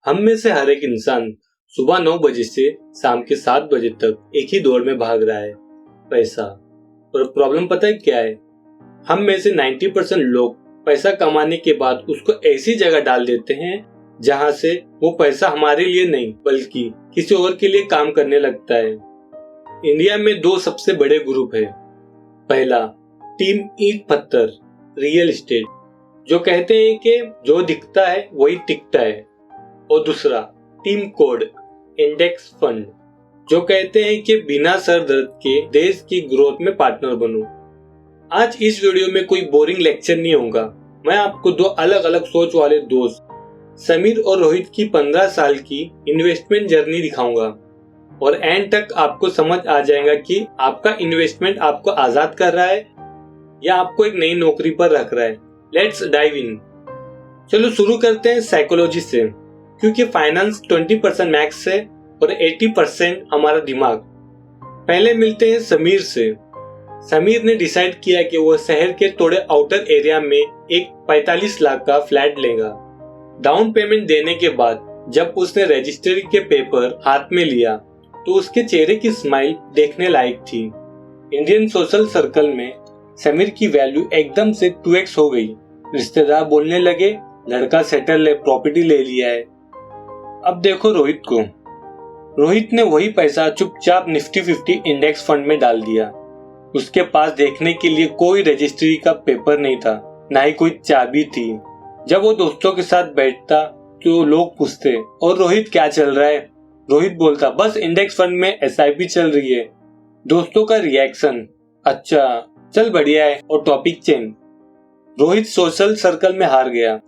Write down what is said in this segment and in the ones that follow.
हम में से हर एक इंसान सुबह 9 बजे से शाम के 7 बजे तक एक ही दौड़ में भाग रहा है, पैसा। और प्रॉब्लम पता है क्या है? हम में से 90% लोग पैसा कमाने के बाद उसको ऐसी जगह डाल देते हैं जहां से वो पैसा हमारे लिए नहीं बल्कि किसी और के लिए काम करने लगता है। इंडिया में दो सबसे बड़े ग्रुप है। पहला, टीम ईंट पत्थर रियल एस्टेट, जो कहते हैं कि जो दिखता है वही टिकता है। और दूसरा, टीम कोड इंडेक्स फंड, जो कहते हैं कि बिना सर दर्द के देश की ग्रोथ में पार्टनर बनो। आज इस वीडियो में कोई बोरिंग लेक्चर नहीं होगा। मैं आपको दो अलग अलग सोच वाले दोस्त समीर और रोहित की 15 साल की इन्वेस्टमेंट जर्नी दिखाऊंगा और एंड तक आपको समझ आ जाएगा कि आपका इन्वेस्टमेंट आपको आजाद कर रहा है या आपको एक नई नौकरी पर रख रहा है। Let's dive in. चलो शुरू करते हैं साइकोलॉजी से, क्योंकि फाइनेंस 20% मैथ्स है और 80% हमारा दिमाग। पहले मिलते हैं समीर से। समीर ने डिसाइड किया कि वह शहर के थोड़े आउटर एरिया में एक 45 लाख का फ्लैट लेगा। डाउन पेमेंट देने के बाद जब उसने रजिस्ट्री के पेपर हाथ में लिया तो उसके चेहरे की स्माइल देखने लायक थी। इंडियन सोशल सर्कल में समीर की वैल्यू एकदम से 2x हो गई। रिश्तेदार बोलने लगे, लड़का सेटल है, प्रॉपर्टी ले लिया है। अब देखो रोहित को। रोहित ने वही पैसा चुपचाप निफ्टी 50 इंडेक्स फंड में डाल दिया। उसके पास देखने के लिए कोई रजिस्ट्री का पेपर नहीं था, ना ही कोई चाबी थी। जब वो दोस्तों के साथ बैठता तो लोग पूछते, और रोहित क्या चल रहा है? रोहित बोलता, बस इंडेक्स फंड में SIP चल रही है। दोस्तों का रिएक्शन, अच्छा चल बढ़िया है, और topic change. Rohit social circle में हार गया,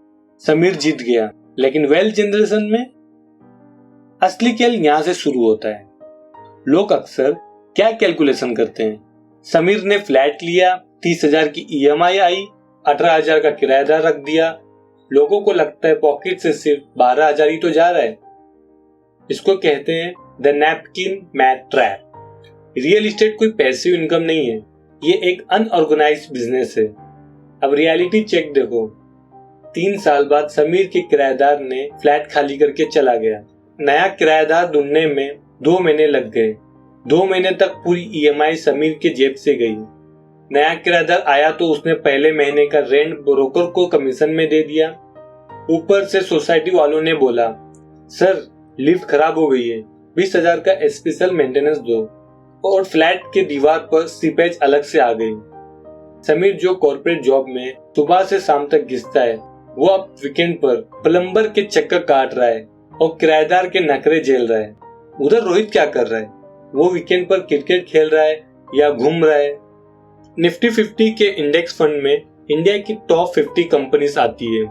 समीर जीत गया। लेकिन वेल्थ जनरेशन में असली खेल यहाँ से शुरू होता है। लोग अक्सर क्या कैलकुलेशन करते हैं? समीर ने फ्लैट लिया, 30,000 की EMI आई, 18,000 का किराएदार रख दिया। लोगों को लगता है पॉकेट से सिर्फ 12,000 ही तो जा रहा है। इसको कहते हैं the napkin math trap. Real estate कोई पैसिव इनकम नहीं है, ये एक अनऑर्गेनाइज्ड बिजनेस है। अब रियलिटी चेक देखो। 3 साल बाद समीर के किराएदार ने फ्लैट खाली करके चला गया। नया किराएदार ढूंढने में 2 महीने लग गए। 2 महीने तक पूरी EMI समीर के जेब से गई। नया किराएदार आया तो उसने पहले महीने का रेंट ब्रोकर को कमीशन में दे दिया। ऊपर से सोसाइटी वालों ने बोला, सर लिफ्ट खराब हो गई है, 20,000 का स्पेशल मेंटेनेंस दो। और फ्लैट के दीवार पर सीपेज अलग से आ गई। समीर जो कॉर्पोरेट जॉब में सुबह से शाम तक घिसता है, वो अब वीकेंड पर प्लम्बर के चक्कर काट रहा है और किराएदार के नखरे झेल रहा है। उधर रोहित क्या कर रहा है? वो वीकेंड पर क्रिकेट खेल रहा है या घूम रहा है। निफ्टी 50 के इंडेक्स फंड में इंडिया की टॉप 50 कंपनीज आती है।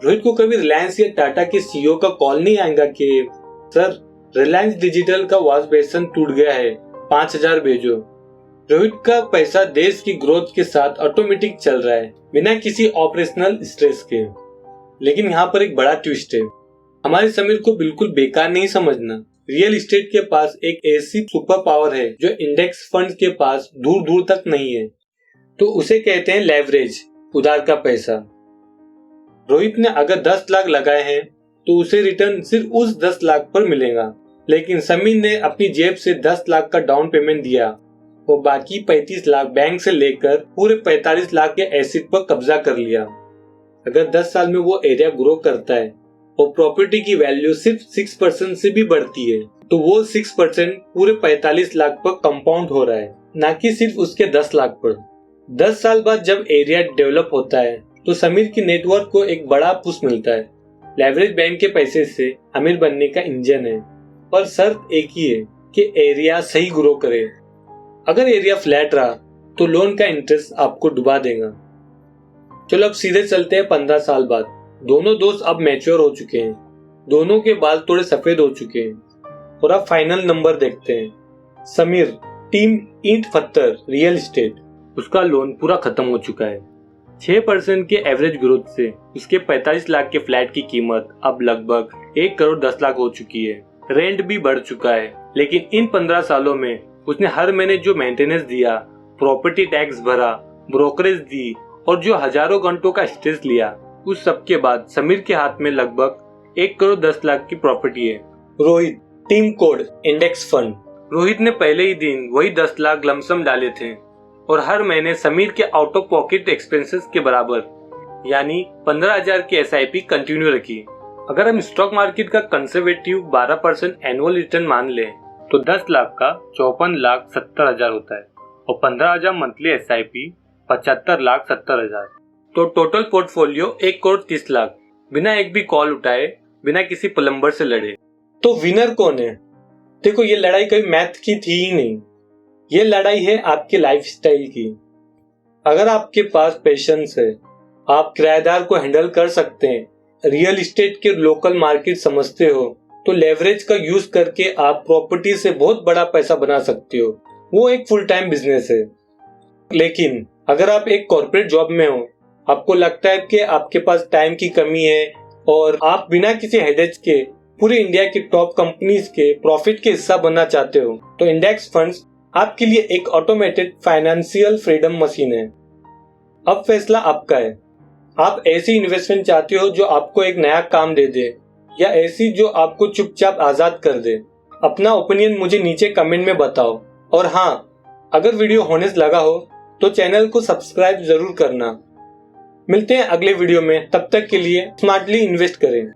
रोहित को कभी रिलायंस या टाटा के CEO का कॉल नहीं आएगा कि सर रिलायंस डिजिटल का वॉश बेसन टूट गया है, 5,000 भेजो। रोहित का पैसा देश की ग्रोथ के साथ ऑटोमेटिक चल रहा है, बिना किसी ऑपरेशनल स्ट्रेस के। लेकिन यहाँ पर एक बड़ा ट्विस्ट है। हमारे समीर को बिल्कुल बेकार नहीं समझना। रियल एस्टेट के पास एक ऐसी सुपर पावर है जो इंडेक्स फंड के पास दूर दूर तक नहीं है। तो उसे कहते हैं लेवरेज, उधार का पैसा। रोहित ने अगर 10 लाख लगाए हैं तो उसे रिटर्न सिर्फ उस 10 लाख पर मिलेगा। लेकिन समीर ने अपनी जेब से 10 लाख का डाउन पेमेंट दिया और बाकी 35 लाख बैंक से लेकर पूरे 45 लाख के एसेट पर कब्जा कर लिया। अगर 10 साल में वो एरिया ग्रो करता है और प्रॉपर्टी की वैल्यू सिर्फ 6% से भी बढ़ती है, तो वो 6% पूरे 45 लाख पर कंपाउंड हो रहा है, ना कि सिर्फ उसके 10 लाख पर। 10 साल बाद जब एरिया डेवलप होता है तो समीर की नेटवर्क को एक बड़ा पुश मिलता है। लेवरेज बैंक के पैसे से अमीर बनने का इंजन है, पर शर्त एक ही है कि एरिया सही ग्रो करे। अगर एरिया फ्लैट रहा तो लोन का इंटरेस्ट आपको डुबा देगा। चलो अब सीधे चलते हैं 15 साल बाद। दोनों दोस्त अब मैच्योर हो चुके हैं, दोनों के बाल थोड़े सफेद हो चुके हैं और अब फाइनल नंबर देखते हैं। समीर, टीम ईंट पत्थर रियल एस्टेट, उसका लोन पूरा खत्म हो चुका है। 6% के एवरेज ग्रोथ से उसके 45 लाख के फ्लैट की कीमत अब लगभग 1 करोड़ 10 लाख हो चुकी है। रेंट भी बढ़ चुका है, लेकिन इन 15 सालों में उसने हर महीने जो मेंटेनेंस दिया, प्रॉपर्टी टैक्स भरा, ब्रोकरेज दी और जो हजारों घंटों का स्ट्रेस लिया, उस सब के बाद समीर के हाथ में लगभग 1,10,00,000 की प्रॉपर्टी है। Rohit, team code index fund. Rohit ने पहले ही दिन वही 10 लाख लमसम डाले थे और हर महीने समीर के आउट ऑफ पॉकेट एक्सपेंसेस के बराबर यानी 15,000 की SIP कंटिन्यू रखी। अगर हम स्टॉक मार्केट का कंजर्वेटिव 12% एनुअल रिटर्न मान ले तो 10 लाख का 54,70,000 होता है और 15,000 मंथली SIP 75,70,000। तो टोटल पोर्टफोलियो 1,30,00,000 बिना एक भी कॉल उठाए, बिना किसी प्लम्बर से लड़े। तो विनर कौन है? देखो, ये लड़ाई कभी मैथ की थी ही नहीं, ये लड़ाई है आपके लाइफस्टाइल की। अगर आपके पास पेशेंस है, आप किराएदार को हैंडल कर सकते हैं, रियल एस्टेट के लोकल मार्केट समझते हो, तो लेवरेज का यूज करके आप प्रॉपर्टी से बहुत बड़ा पैसा बना सकते हो। वो एक फुल टाइम बिजनेस है। लेकिन अगर आप एक कॉर्पोरेट जॉब में हो, आपको लगता है कि आपके पास टाइम की कमी है और आप बिना किसी हेडेज के पूरे इंडिया की टॉप कंपनीज के प्रॉफिट के हिस्सा बनना चाहते हो, तो इंडेक्स फंड्स आपके लिए एक ऑटोमेटेड फाइनेंशियल फ्रीडम मशीन है। अब फैसला आपका है। आप ऐसी इन्वेस्टमेंट चाहते हो जो आपको एक नया काम दे दे या ऐसी जो आपको चुपचाप आजाद कर दे? अपना ओपिनियन मुझे नीचे कमेंट में बताओ। और हाँ, अगर वीडियो होनेस्ट लगा हो तो चैनल को सब्सक्राइब जरूर करना। मिलते हैं अगले वीडियो में, तब तक के लिए स्मार्टली इन्वेस्ट करें।